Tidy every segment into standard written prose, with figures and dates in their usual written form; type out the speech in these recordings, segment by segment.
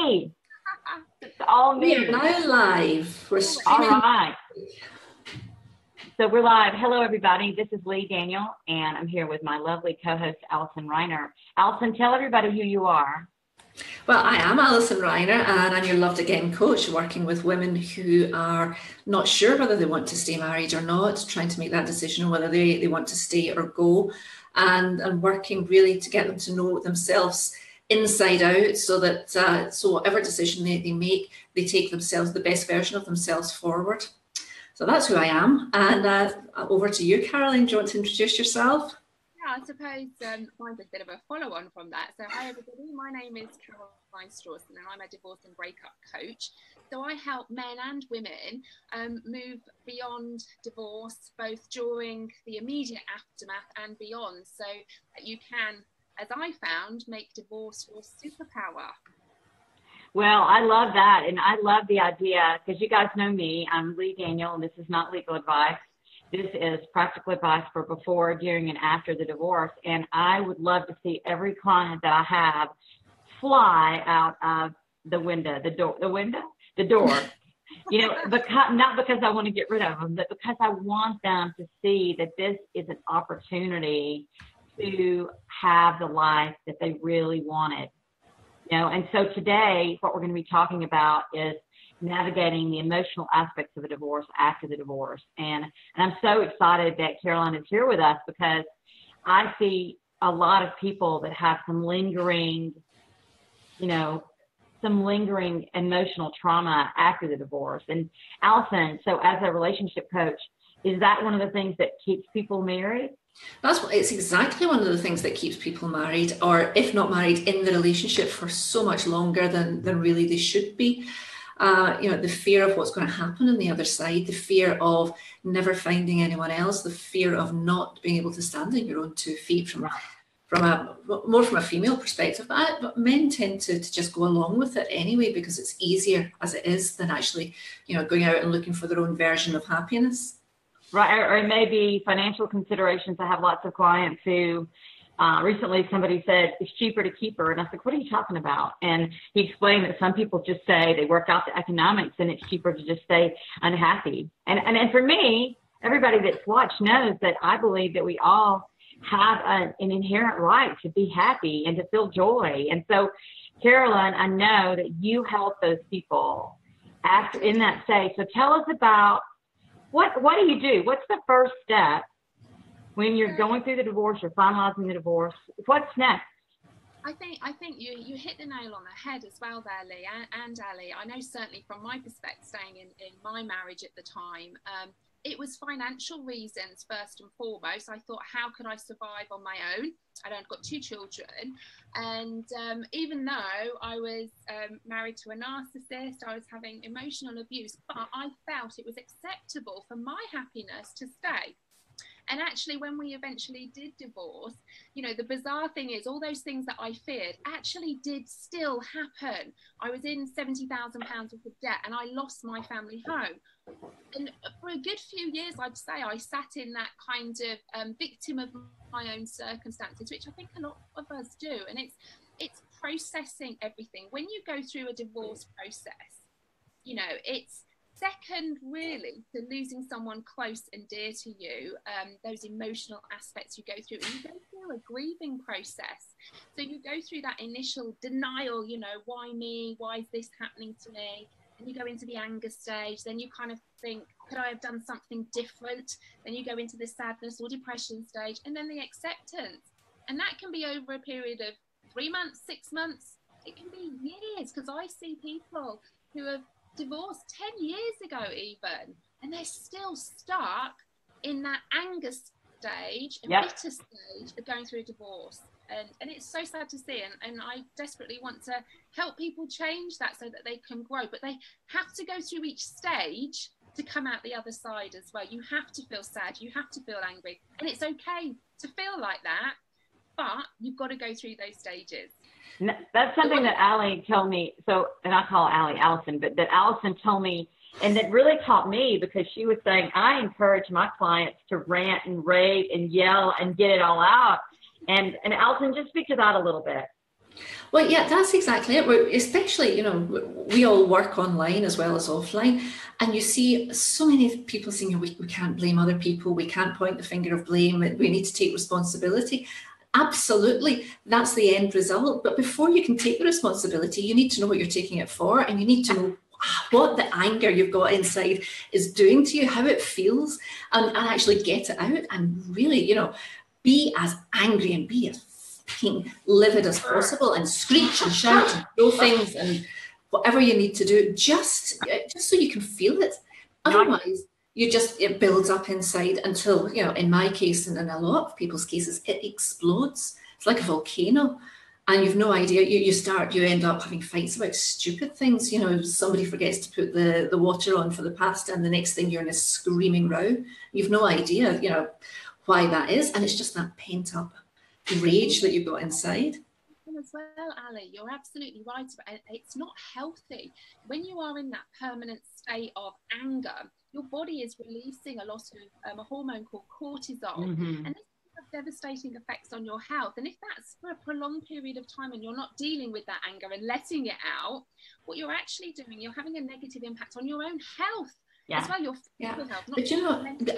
me. It's all me. We are now live. We're streaming. All right. So we're live. Hello, everybody. This is Leigh Daniel, and I'm here with my lovely co-host, Allison Reiner. Allison, tell everybody who you are. Well, I am Allison Reiner, and I'm your Loved Again coach, working with women who are not sure whether they want to stay married or not, trying to make that decision whether they want to stay or go, and working really to get them to know themselves inside out, so that so whatever decision they make, they take themselves, the best version of themselves forward. So that's who I am. And over to you, Caroline. Do you want to introduce yourself? Yeah, I suppose mine's a bit of a follow-on from that. So hi everybody, my name is Caroline Strawson and I'm a divorce and breakup coach. So I help men and women move beyond divorce, both during the immediate aftermath and beyond, so that you can, as I found, make divorce your superpower. Well, I love that, and I love the idea, because you guys know me. I'm Leigh Daniel, and this is not legal advice. This is practical advice for before, during, and after the divorce. And I would love to see every client that I have fly out of the window, the door. You know, not because I want to get rid of them, but because I want them to see that this is an opportunity to have the life that they really wanted. You know, and so today, what we're going to be talking about is navigating the emotional aspects of a divorce after the divorce. And I'm so excited that Caroline is here with us, because I see a lot of people that have some lingering emotional trauma after the divorce. And Allison, so as a relationship coach, is that one of the things that keeps people married? It's exactly one of the things that keeps people married, or if not married, in the relationship for so much longer than really they should be. The fear of what's going to happen on the other side, the fear of never finding anyone else, the fear of not being able to stand on your own 2 feet from a female perspective. But men tend to just go along with it anyway, because it's easier as it is than actually, going out and looking for their own version of happiness. Right, or it may be financial considerations. I have lots of clients who recently somebody said it's cheaper to keep her, and I said, what are you talking about? And he explained that some people just say they work out the economics and it's cheaper to just stay unhappy. And for me, everybody that's watched knows that I believe that we all have an inherent right to be happy and to feel joy. And so, Caroline, I know that you help those people after in that stage. So tell us about what do you do? What's the first step when you're going through the divorce, you're finalizing the divorce? What's next? I think you hit the nail on the head as well there, Leigh and Ali. I know certainly from my perspective, staying in my marriage at the time, it was financial reasons first and foremost. I thought, how could I survive on my own? I've got 2 children, and even though I was married to a narcissist, I was having emotional abuse, but I felt it was acceptable for my happiness to stay. And actually, when we eventually did divorce, the bizarre thing is all those things that I feared actually did still happen. I was in £70,000 worth of debt, and I lost my family home. And for a good few years, I'd say I sat in that kind of victim of my own circumstances, which I think a lot of us do. And it's processing everything. When you go through a divorce process, it's second really to losing someone close and dear to you, those emotional aspects you go through, and you go through a grieving process. So you go through that initial denial, why me, why is this happening to me? And you go into the anger stage, then you kind of think, could I have done something different? Then you go into the sadness or depression stage, and then the acceptance. And that can be over a period of 3 months, 6 months, it can be years, because I see people who have divorced 10 years ago even, and they're still stuck in that anger stage and bitter stage of going through a divorce. And it's so sad to see, and I desperately want to help people change that so that they can grow, but they have to go through each stage to come out the other side as well. You have to feel sad, you have to feel angry, and it's okay to feel like that, but you've got to go through those stages. That's something that Ali told me. So, and I call Ali Allison, but that Allison told me, and that really taught me, because she was saying, I encourage my clients to rant and rave and yell and get it all out. And Allison, just speak to that a little bit. Well, yeah, that's exactly it. Especially, we all work online as well as offline, and you see so many people saying, we can't blame other people, we can't point the finger of blame, we need to take responsibility. Absolutely, that's the end result. But before you can take the responsibility, you need to know what you're taking it for, and you need to know what the anger you've got inside is doing to you, how it feels, and actually get it out and really, be as angry and be as livid as possible, and screech and shout and throw things and whatever you need to do, just so you can feel it. Otherwise, it builds up inside until, in my case and in a lot of people's cases, it explodes. It's like a volcano, and you've no idea. You end up having fights about stupid things. Somebody forgets to put the water on for the pasta, and the next thing you're in a screaming row. You've no idea, why that is, and it's just that pent up rage that you've got inside. As well, Ali, you're absolutely right. It's not healthy when you are in that permanent state of anger. Your body is releasing a lot of a hormone called cortisol, and this has devastating effects on your health. And if that's for a prolonged period of time and you're not dealing with that anger and letting it out, what you're actually doing, you're having a negative impact on your own health. Yeah. As well, your physical health. But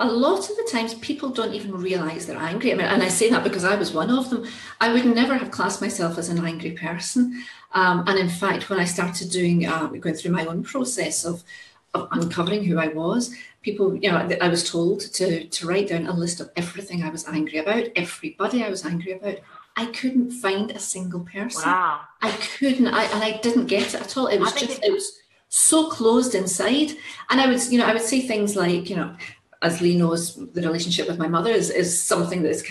a lot of the times people don't even realise they're angry. And I say that because I was one of them. I would never have classed myself as an angry person. And in fact, when I started going through my own process of uncovering who I was, people, I was told to write down a list of everything I was angry about, everybody I was angry about. I couldn't find a single person. Wow. I couldn't, and I didn't get it at all. It was so closed inside. And I would say things like, as Leigh knows, the relationship with my mother is something that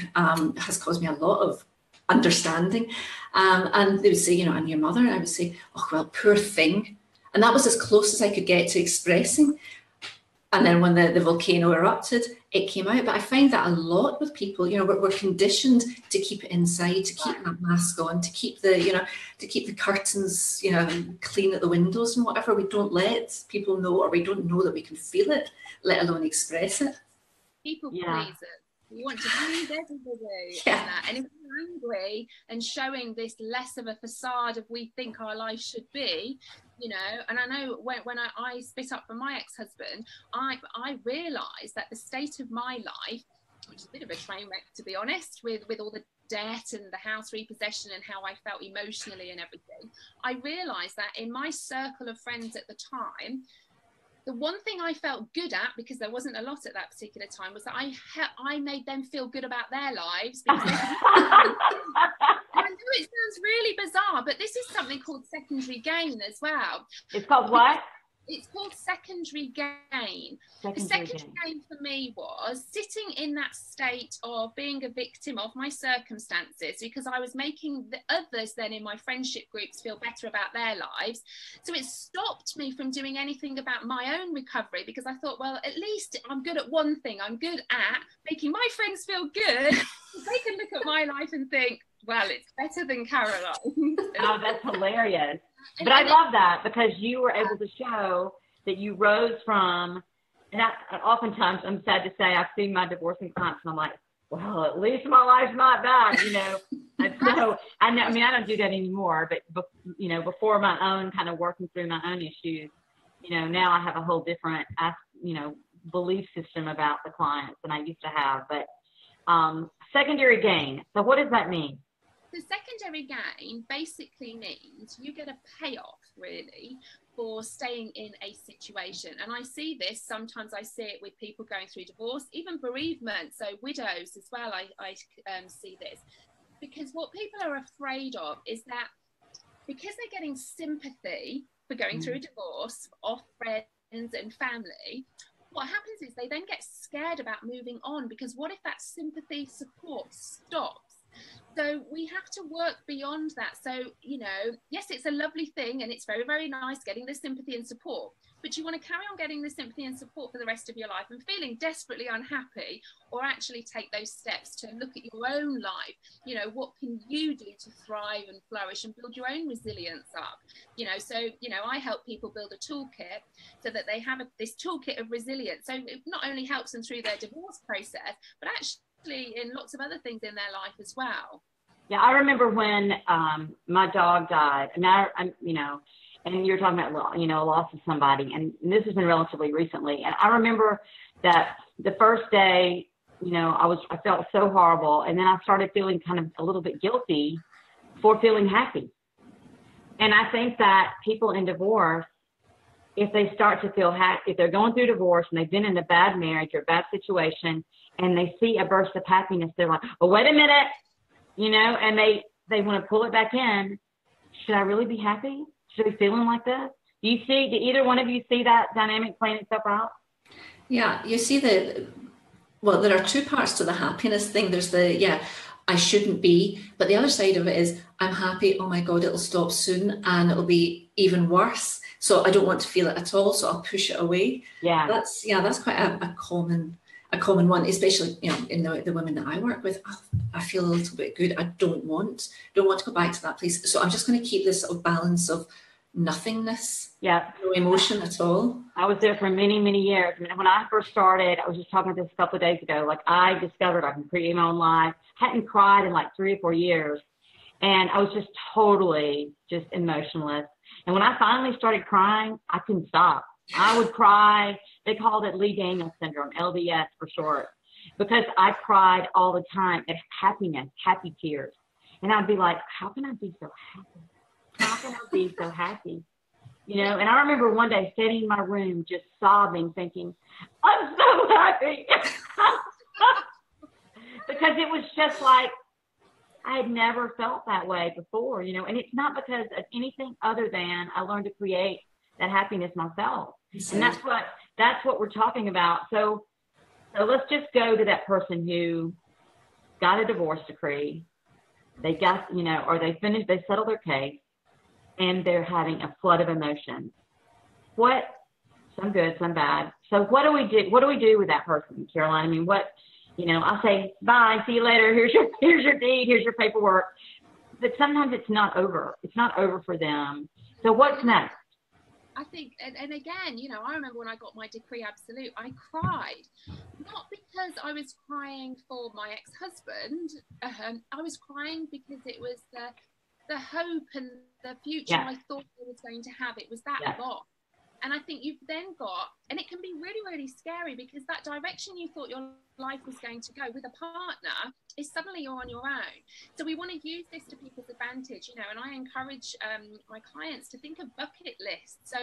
has caused me a lot of understanding. And they would say, and your mother, and I would say, oh, well, poor thing. And that was as close as I could get to expressing. And then when the volcano erupted, it came out. But I find that a lot with people, we're conditioned to keep it inside, to keep that mask on, to keep the curtains, clean at the windows and whatever. We don't let people know, or we don't know that we can feel it, let alone express it. People pleasers. We want to please everybody. Yeah. And if we're angry and showing this less of a facade of we think our life should be, and I know when I split up from my ex-husband, I realised that the state of my life, which is a bit of a train wreck to be honest, with all the debt and the house repossession and how I felt emotionally and everything, I realised that in my circle of friends at the time, the one thing I felt good at, because there wasn't a lot at that particular time, was that I made them feel good about their lives. Because I know it sounds really bizarre, but this is something called secondary gain as well. It's called what? It's called secondary gain. The secondary gain for me was sitting in that state of being a victim of my circumstances, because I was making the others then in my friendship groups feel better about their lives. So it stopped me from doing anything about my own recovery, because I thought, well, at least I'm good at one thing. I'm good at making my friends feel good. They can look at my life and think, well, it's better than Caroline. Oh, that's hilarious. But I love that, because you were able to show that you rose from, and oftentimes I'm sad to say, I've seen my divorcing clients and I'm like, well, at least my life's not bad, And so I know, I don't do that anymore, but before my own kind of working through my own issues, now I have a whole different, belief system about the clients than I used to have. But secondary gain. So what does that mean? The secondary gain basically means you get a payoff, really, for staying in a situation. And I see this, sometimes I see it with people going through divorce, even bereavement, so widows as well, I see this. Because what people are afraid of is that because they're getting sympathy for going through a divorce of friends and family, what happens is they then get scared about moving on, because what if that sympathy support stops? So we have to work beyond that. So, yes, it's a lovely thing and it's very, very nice getting the sympathy and support, but you want to carry on getting the sympathy and support for the rest of your life and feeling desperately unhappy, or actually take those steps to look at your own life. What can you do to thrive and flourish and build your own resilience up? I help people build a toolkit so that they have this toolkit of resilience. So it not only helps them through their divorce process, but actually in lots of other things in their life as well. Yeah, I remember when my dog died, and and you're talking about, loss of somebody, and this has been relatively recently. And I remember that the first day, I felt so horrible, and then I started feeling kind of a little bit guilty for feeling happy. And I think that people in divorce, if they start to feel happy, if they're going through divorce and they've been in a bad marriage or a bad situation, and they see a burst of happiness, they're like, oh, wait a minute. And they want to pull it back in. Should I really be happy? Should I be feeling like this? Do either one of you see that dynamic playing itself out? Yeah, you see there are two parts to the happiness thing. There's I shouldn't be, but the other side of it is, I'm happy, oh my God, it'll stop soon and it'll be even worse. So I don't want to feel it at all, so I'll push it away. Yeah. That's quite a common one, especially in the women that I work with. Oh, I feel a little bit good. I don't want to go back to that place. So I'm just going to keep this sort of balance of nothingness. Yeah. No emotion at all. I was there for many, many years. I mean, when I first started, I was just talking about this a couple of days ago. Like, I discovered I can create my own life. Hadn't cried in like 3 or 4 years. And I was just totally just emotionless. And when I finally started crying, I couldn't stop. I would cry. They called it Leigh Daniel syndrome, LDS for short, because I cried all the time at happiness, happy tears. And I'd be like, how can I be so happy? How can I be so happy? And I remember one day sitting in my room just sobbing, thinking, I'm so happy. Because it was just like, I had never felt that way before, and it's not because of anything other than I learned to create that happiness myself. And that's what we're talking about. So let's just go to that person who got a divorce decree. They got, or they settled their case, and they're having a flood of emotions. Some good, some bad. So what do we do? What do we do with that person, Caroline? I mean, I'll say, bye, see you later. Here's your deed, here's your paperwork. But sometimes it's not over. It's not over for them. So what's next? I think, and again, I remember when I got my decree absolute, I cried, not because I was crying for my ex-husband. I was crying because it was the hope and the future I thought I was going to have. It was that loss. And I think you've then got, and it can be really, really scary, because that direction you thought your life was going to go with a partner is suddenly you're on your own. So we want to use this to people's advantage, and I encourage my clients to think of bucket lists. So,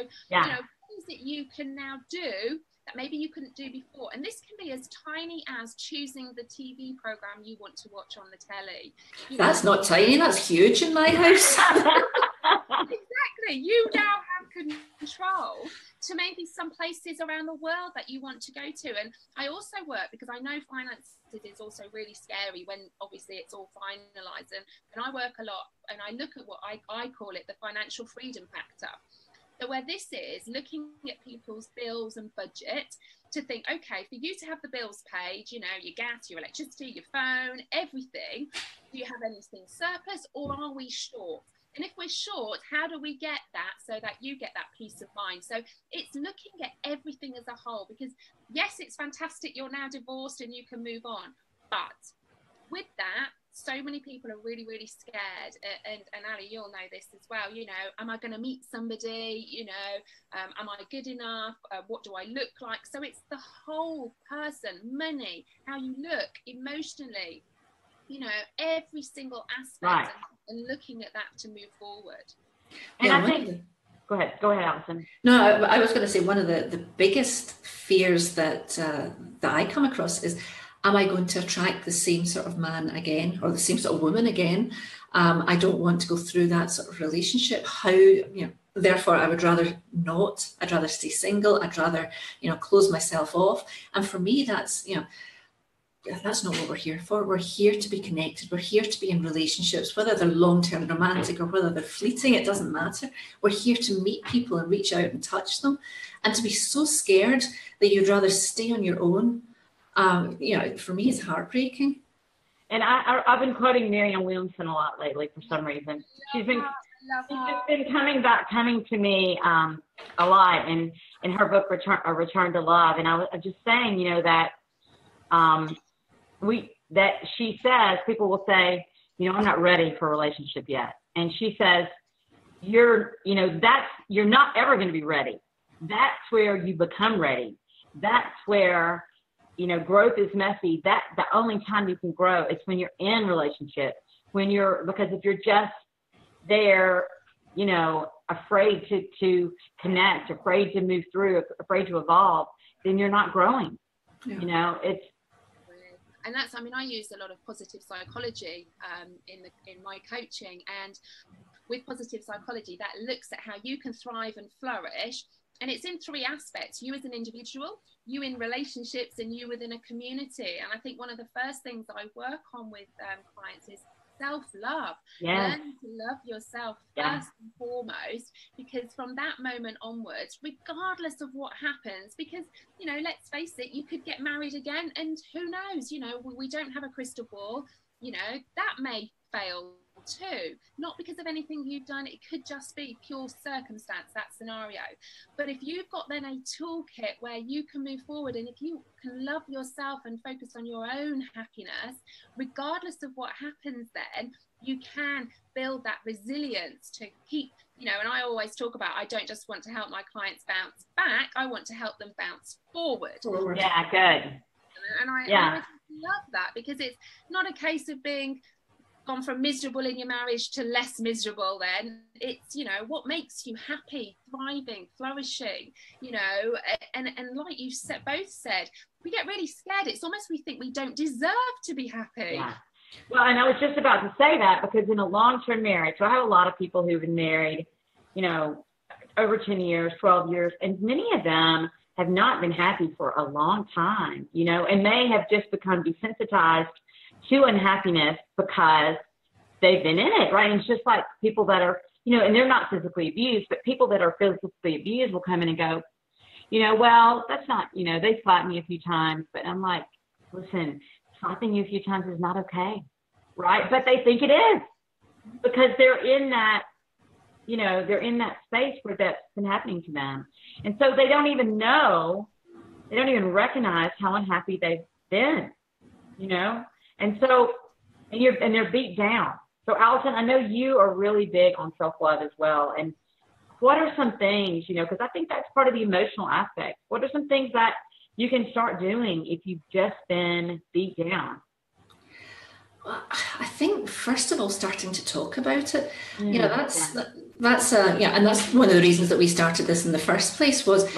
things that you can now do that maybe you couldn't do before. And this can be as tiny as choosing the TV program you want to watch on the telly. That's not tiny, that's huge in my house. Exactly. You now have control to maybe some places around the world that you want to go to. And I also work, because I know finances is also really scary when obviously it's all finalized. And I work a lot, and I look at what I call it the financial freedom factor. So where this is looking at people's bills and budget to think, okay, for you to have the bills paid, your gas, your electricity, your phone, everything, do you have anything surplus, or are we short? And if we're short, how do we get that so that you get that peace of mind? So it's looking at everything as a whole, because yes, it's fantastic you're now divorced and you can move on. But with that, so many people are really, really scared. And Ali, you'll know this as well. Am I going to meet somebody? Am I good enough? What do I look like? So it's the whole person, money, how you look emotionally, every single aspect. Right. And looking at that to move forward. And I think, go ahead, Alison. No, I was going to say one of the biggest fears that I come across is, am I going to attract the same sort of man again, or the same sort of woman again? I don't want to go through that sort of relationship. Therefore, I would rather not. I'd rather stay single. I'd rather, close myself off. And for me, that's not what we're here for. We're here to be connected. We're here to be in relationships, whether they're long-term romantic or whether they're fleeting, it doesn't matter. We're here to meet people and reach out and touch them. And to be so scared that you'd rather stay on your own, for me, it's heartbreaking. And I've been quoting Marianne Williamson a lot lately for some reason. She's just been coming to me a lot in her book, Return to Love. And I was just saying, that she says, people will say, I'm not ready for a relationship yet. And she says, you're not ever going to be ready. That's where you become ready. That's where, growth is messy. That the only time you can grow is when you're in relationships, because if you're just there, afraid to connect, afraid to move through, afraid to evolve, then you're not growing. Yeah. And that's, I use a lot of positive psychology in my coaching, and with positive psychology, that looks at how you can thrive and flourish. And it's in 3 aspects: you as an individual, you in relationships, and you within a community. And I think one of the first things I work on with clients is self-love. Yes. Learn to love yourself first and foremost, because from that moment onwards, regardless of what happens, because let's face it, you could get married again, and who knows, we don't have a crystal ball, that may fail too, not because of anything you've done. It could just be pure circumstance, that scenario. But if you've got then a toolkit where you can move forward, and if you can love yourself and focus on your own happiness, regardless of what happens, then you can build that resilience to keep, and I always talk about, I don't just want to help my clients bounce back, I want to help them bounce forward. Yeah, good. And I love that, because it's not a case of being gone from miserable in your marriage to less miserable. Then it's, what makes you happy, thriving, flourishing, and like you both said, we get really scared. It's almost, we think we don't deserve to be happy. Yeah. Well, and I was just about to say that, because in a long-term marriage, so I have a lot of people who've been married, over 10 years, 12 years, and many of them have not been happy for a long time, and may have just become desensitized to unhappiness because they've been in it, right? And it's just like people that are, and they're not physically abused, but people that are physically abused will come in and go, well, that's not, they slapped me a few times, but I'm like, listen, slapping you a few times is not okay, right? But they think it is, because they're in that, they're in that space where that's been happening to them. And so they don't even recognize how unhappy they've been, and so, and they're beat down. So Allison, I know you are really big on self-love as well. And what are some things, because I think that's part of the emotional aspect. What are some things that you can start doing if you've just been beat down? Well, I think first of all, starting to talk about it, and that's one of the reasons that we started this in the first place was,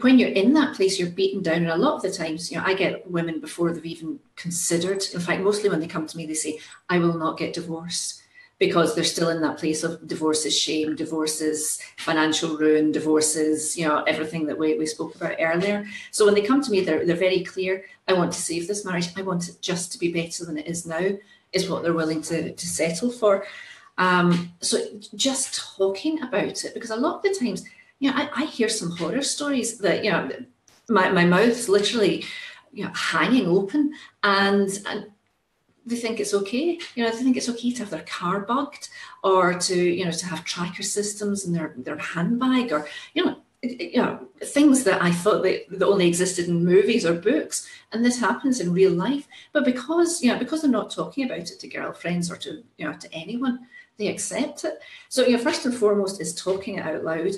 when you're in that place, you're beaten down. And a lot of the times, I get women before they've even considered, in fact, mostly when they come to me, they say, I will not get divorced, because they're still in that place of divorce is shame, divorce is financial ruin, divorce is, everything that we spoke about earlier. So when they come to me, they're very clear. I want to save this marriage. I want it just to be better than it is now, is what they're willing to settle for. So just talking about it, because a lot of the times, I hear some horror stories that, my mouth's literally, hanging open, and they think it's okay. They think it's okay to have their car bugged, or to, to have tracker systems in their handbag, or, things that I thought that only existed in movies or books, and this happens in real life. But because they're not talking about it to girlfriends or to, to anyone, they accept it. So, first and foremost is talking it out loud,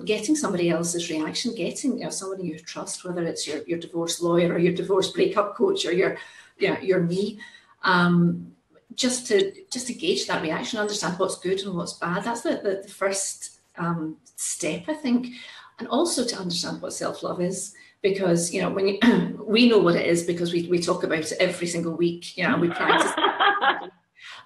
getting somebody else's reaction, getting, somebody you trust, whether it's your divorce lawyer or your divorce breakup coach or your me, just to gauge that reaction, understand what's good and what's bad. That's the first step, I think. And also to understand what self-love is, because, when we know what it is, because we talk about it every single week, we practice.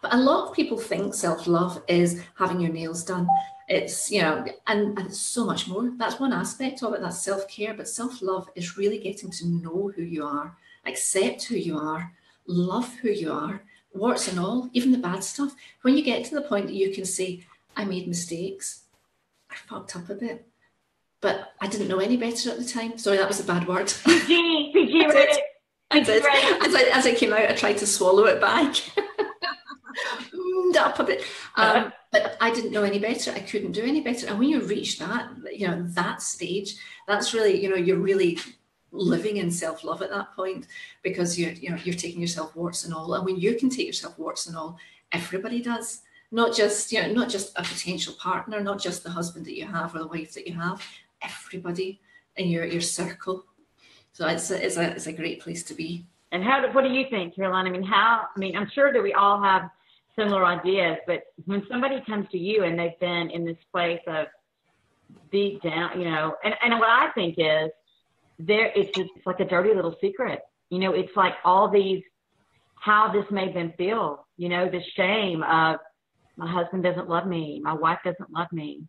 But a lot of people think self-love is having your nails done. It's, and it's so much more. That's one aspect of it, that's self-care. But self-love is really getting to know who you are, accept who you are, love who you are, warts and all, even the bad stuff. When you get to the point that you can say, I made mistakes, I fucked up a bit, but I didn't know any better at the time. Sorry, that was a bad word. PG, I did. As I came out, I tried to swallow it back. Up a bit. But I didn't know any better. I couldn't do any better. And when you reach that, that stage, that's really, you're really living in self-love at that point, because you're taking yourself warts and all. And when you can take yourself warts and all, everybody does. Not just a potential partner, not just the husband that you have or the wife that you have, everybody in your circle. So it's a great place to be. And what do you think, Caroline? I'm sure that we all have similar ideas, but when somebody comes to you and they've been in this place of deep down, and what I think is it's like a dirty little secret. It's like all these, how this made them feel, the shame of my husband doesn't love me, my wife doesn't love me,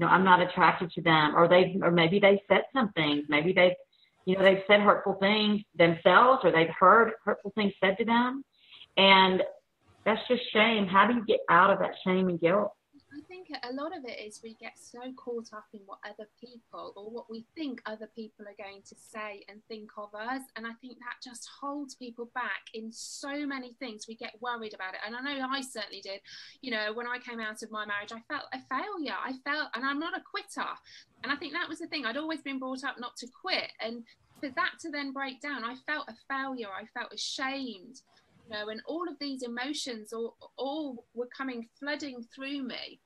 I'm not attracted to them, or maybe they said something, maybe they've said hurtful things themselves, or they've heard hurtful things said to them, and that's just shame. How do you get out of that shame and guilt? I think a lot of it is we get so caught up in what other people, or what we think other people are going to say and think of us, and I think that just holds people back in so many things. We get worried about it, and I know I certainly did. When I came out of my marriage, I felt a failure. And I'm not a quitter, and I think that was the thing. I'd always been brought up not to quit, and for that to then break down, I felt a failure. I felt ashamed. And all of these emotions all were flooding through me.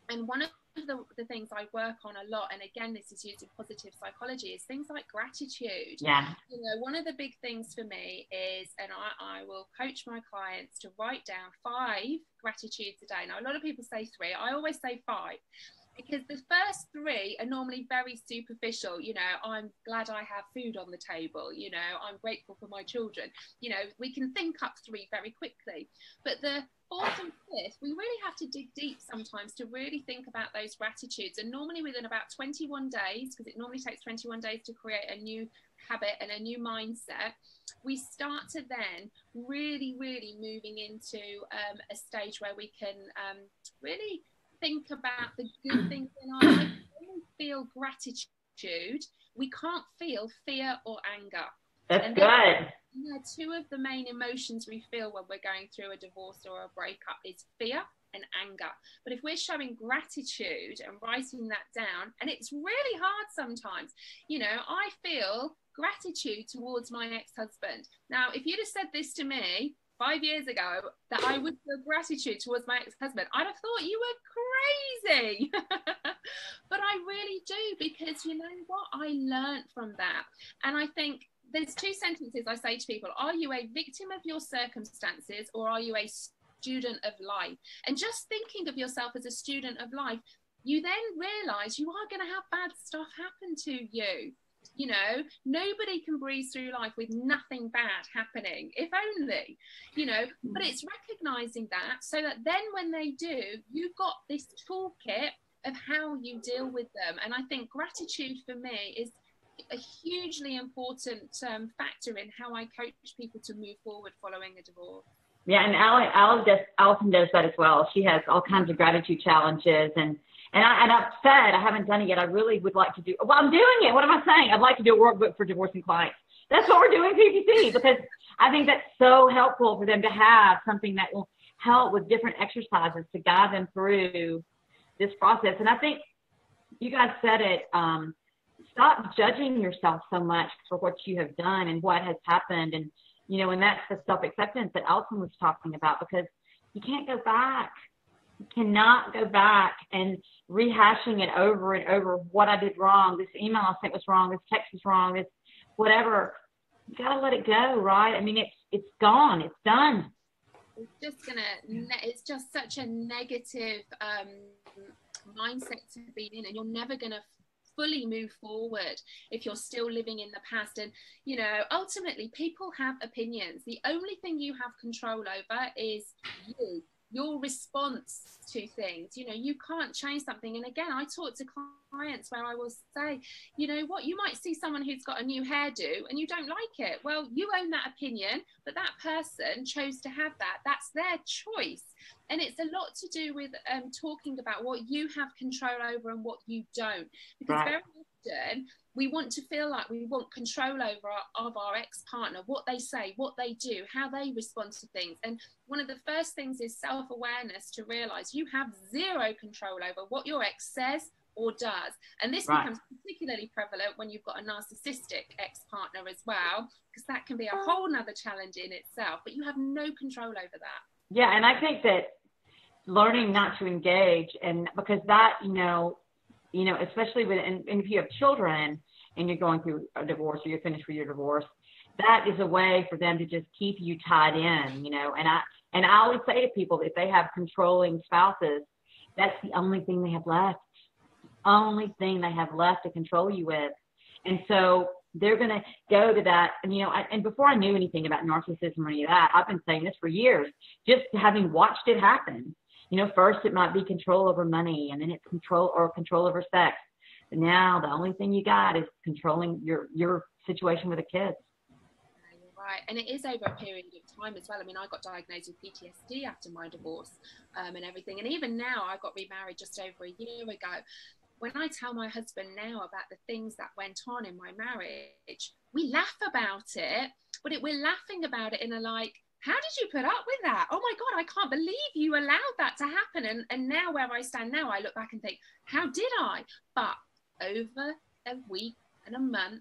And one of the things I work on a lot, and again, this is used in positive psychology, is things like gratitude. Yeah. One of the big things for me is, and I will coach my clients to write down 5 gratitudes a day. Now, a lot of people say 3. I always say 5. Because the first 3 are normally very superficial. I'm glad I have food on the table. I'm grateful for my children. We can think up 3 very quickly. But the 4th and 5th, we really have to dig deep sometimes to really think about those gratitudes. And normally within about 21 days, because it normally takes 21 days to create a new habit and a new mindset, we start to then really, really moving into a stage where we can really think about the good things in our life. When we feel gratitude, we can't feel fear or anger. That's good. 2 of the main emotions we feel when we're going through a divorce or a breakup is fear and anger. But if we're showing gratitude and writing that down, and it's really hard sometimes, I feel gratitude towards my ex-husband. Now, if you'd have said this to me 5 years ago, that I would feel gratitude towards my ex-husband, I'd have thought you were crazy. But I really do, because you know what? I learned from that. And I think there's 2 sentences I say to people. Are you a victim of your circumstances, or are you a student of life? And just thinking of yourself as a student of life, you then realize you are going to have bad stuff happen to you. Nobody can breeze through life with nothing bad happening, if only, but it's recognizing that, so that then when they do, you've got this toolkit of how you deal with them. And I think gratitude for me is a hugely important factor in how I coach people to move forward following a divorce. Yeah, and Allison does that as well. She has all kinds of gratitude challenges, and I've said I haven't done it yet. I really would like to do. Well, I'm doing it. What am I saying? I'd like to do a workbook for divorcing clients. That's what we're doing, PPC, because I think that's so helpful for them to have something that will help with different exercises to guide them through this process. And I think you guys said it. Stop judging yourself so much for what you have done and what has happened, and and that's the self-acceptance that Allison was talking about, because you can't go back. You cannot go back and rehashing it over and over. What I did wrong, this email I sent was wrong, this text was wrong, this whatever. You gotta let it go, right? I mean, it's gone, it's done. It's just such a negative mindset to be in, and you're never gonna fully move forward if you're still living in the past. And ultimately people have opinions. The only thing you have control over is your response to things. You can't change something. And again, I talk to clients where I will say, what, you might see someone who's got a new hairdo and you don't like it. Well, you own that opinion, but that person chose to have that. That's their choice. And it's a lot to do with talking about what you have control over and what you don't. Because very often we want to feel like we want control over our ex-partner, what they say, what they do, how they respond to things. And one of the first things is self-awareness, to realize you have zero control over what your ex says, or does. And this becomes particularly prevalent when you've got a narcissistic ex-partner as well, because that can be a whole nother challenge in itself, but you have no control over that. Yeah, and I think that learning not to engage, and because that, especially with, and if you have children and you're going through a divorce or you're finished with your divorce, that is a way for them to just keep you tied in, and I always say to people, if they have controlling spouses, that's the only thing they have left. Only thing they have left to control you with. And so they're going to go to that. And, and before I knew anything about narcissism or any of that, I've been saying this for years, just having watched it happen. First it might be control over money, and then it's control over sex. But now the only thing you got is controlling your situation with the kids. Right, and it is over a period of time as well. I mean, I got diagnosed with PTSD after my divorce and everything. And even now, I got remarried just over a year ago. When I tell my husband now about the things that went on in my marriage, we laugh about it, but we're laughing about it in a like, how did you put up with that? Oh my God, I can't believe you allowed that to happen. And now where I stand now, I look back and think, how did I? But over a week and a month,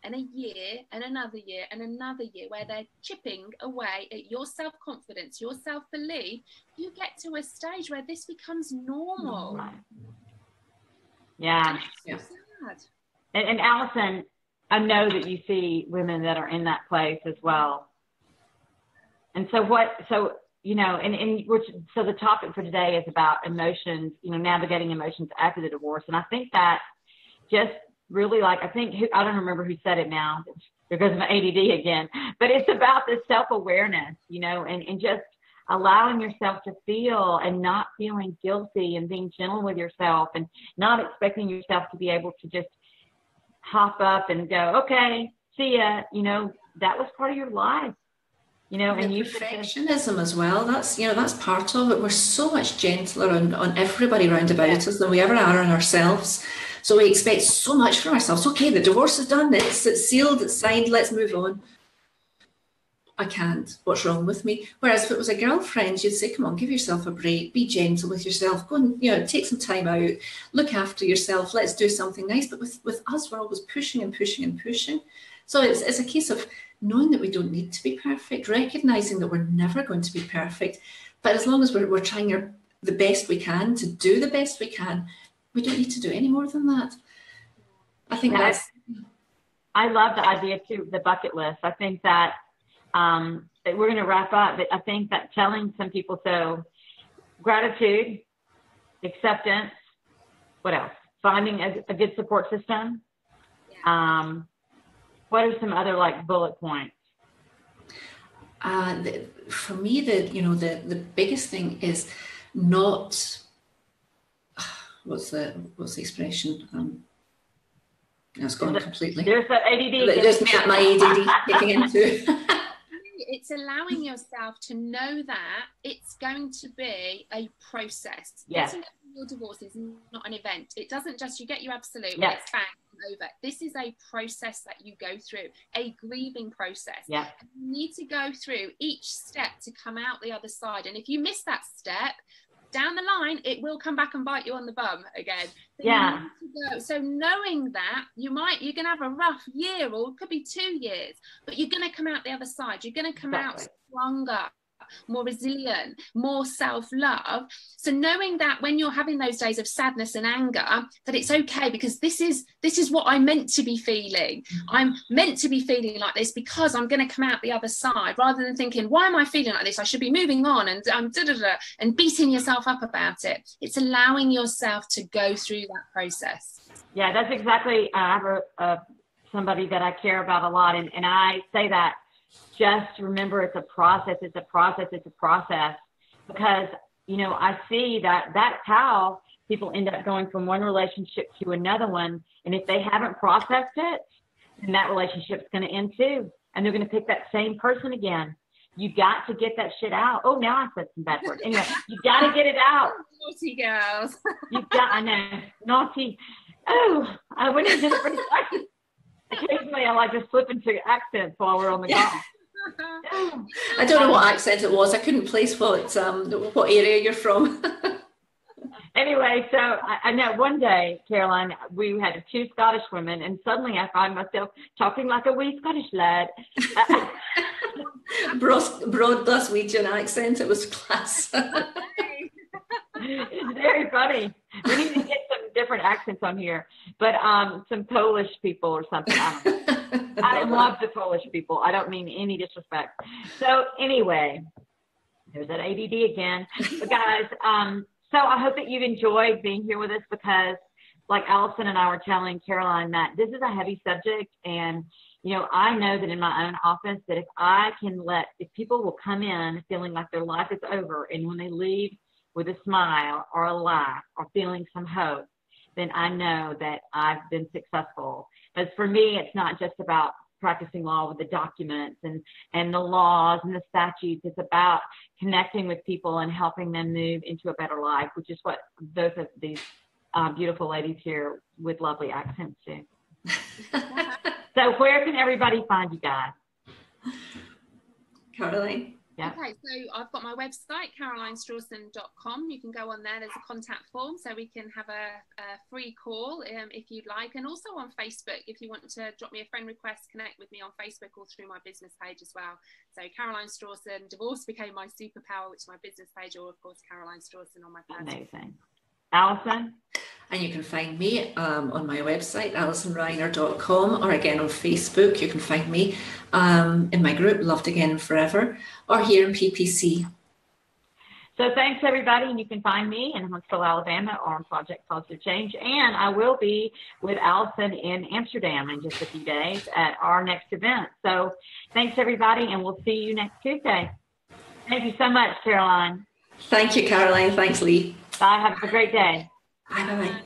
and a year and another year and another year, where they're chipping away at your self-confidence, your self-belief, you get to a stage where this becomes normal. Yeah. So sad. And Allison, I know that you see women that are in that place as well. And so so the topic for today is about emotions, navigating emotions after the divorce. And I think that just really, I don't remember who said it now, because of my ADD again, but it's about this self-awareness, and just allowing yourself to feel and not feeling guilty, and being gentle with yourself, and not expecting yourself to be able to just hop up and go, okay, see ya, that was part of your life. And you perfectionism as well. That's part of it. We're so much gentler on everybody around about us than we ever are on ourselves. So we expect so much from ourselves. Okay, the divorce is done. It's sealed. It's signed. Let's move on. I can't. What's wrong with me? Whereas if it was a girlfriend, you'd say, come on, give yourself a break. Be gentle with yourself. Go and, take some time out. Look after yourself. Let's do something nice. But with us, we're always pushing and pushing and pushing. So it's a case of knowing that we don't need to be perfect, recognizing that we're never going to be perfect. But as long as we're trying the best we can to do the best we can, we don't need to do any more than that. I think I love the idea too, the bucket list. I think that we're going to wrap up, but I think that telling some people, so gratitude, acceptance, what else? Finding a good support system. What are some other bullet points? For me, the biggest thing is not. What's the expression? It's gone completely. There's the ADD. There's my ADD kicking into. It's allowing yourself to know that it's going to be a process. Yes. Your divorce is not an event. It doesn't just, you get your absolute, yes. It's bang, over. This is a process that you go through, a grieving process. Yeah. You need to go through each step to come out the other side. And if you miss that step, down the line, it will come back and bite you on the bum again. So so knowing that you're going to have a rough year, or it could be 2 years, but you're going to come out the other side. You're going to come out stronger, more resilient, more self-love. So knowing that when you're having those days of sadness and anger, that it's okay, because this is what I'm meant to be feeling. I'm meant to be feeling like this because I'm going to come out the other side, rather than thinking, why am I feeling like this? I should be moving on, and and beating yourself up about it. It's allowing yourself to go through that process. Yeah, that's exactly, I have somebody that I care about a lot, and I say that, just remember, it's a process, because, I see that's how people end up going from one relationship to another one. And if they haven't processed it, then that relationship's going to end too. And they're going to pick that same person again. You got to get that shit out. Oh, now I said some bad words. Anyway, you got to get it out. Naughty girls. I know, naughty. Oh, I went into different places. Occasionally I like to slip into accents while we're on the call. I don't know what accent it was. I couldn't place what area you're from. Anyway, anyway, so I know one day, Caroline, we had two Scottish women, and suddenly I find myself talking like a wee Scottish lad. Broad Glaswegian accent, it was class. It's very funny. We need to get some different accents on here, but some Polish people or something. I love the Polish people. I don't mean any disrespect. So anyway, there's that ADD again. But guys, so I hope that you've enjoyed being here with us, because like Allison and I were telling Caroline that this is a heavy subject. And, you know, I know that in my own office that if people will come in feeling like their life is over, and when they leave with a smile or a laugh or feeling some hope, then I know that I've been successful. Because for me, it's not just about practicing law with the documents and the laws and the statutes. It's about connecting with people and helping them move into a better life, which is what both of these beautiful ladies here with lovely accents do. So where can everybody find you guys? Caroline? Yeah. Okay, so I've got my website, carolinestrawson.com. You can go on there. There's a contact form, so we can have a free call if you'd like. And also on Facebook, if you want to drop me a friend request, connect with me on Facebook or through my business page as well. So Caroline Strawson, Divorce Became My Superpower, which is my business page, or of course Caroline Strawson on my personal. Amazing. Allison? And you can find me on my website, alisonreiner.com, or again on Facebook. You can find me in my group, Loved Again Forever, or here in PPC. So thanks, everybody. And you can find me in Huntsville, Alabama, or on Project Positive Change. And I will be with Allison in Amsterdam in just a few days at our next event. So thanks, everybody, and we'll see you next Tuesday. Thank you so much, Caroline. Thank you, Caroline. Thanks, Leigh. Bye. Have a great day. Bye-bye.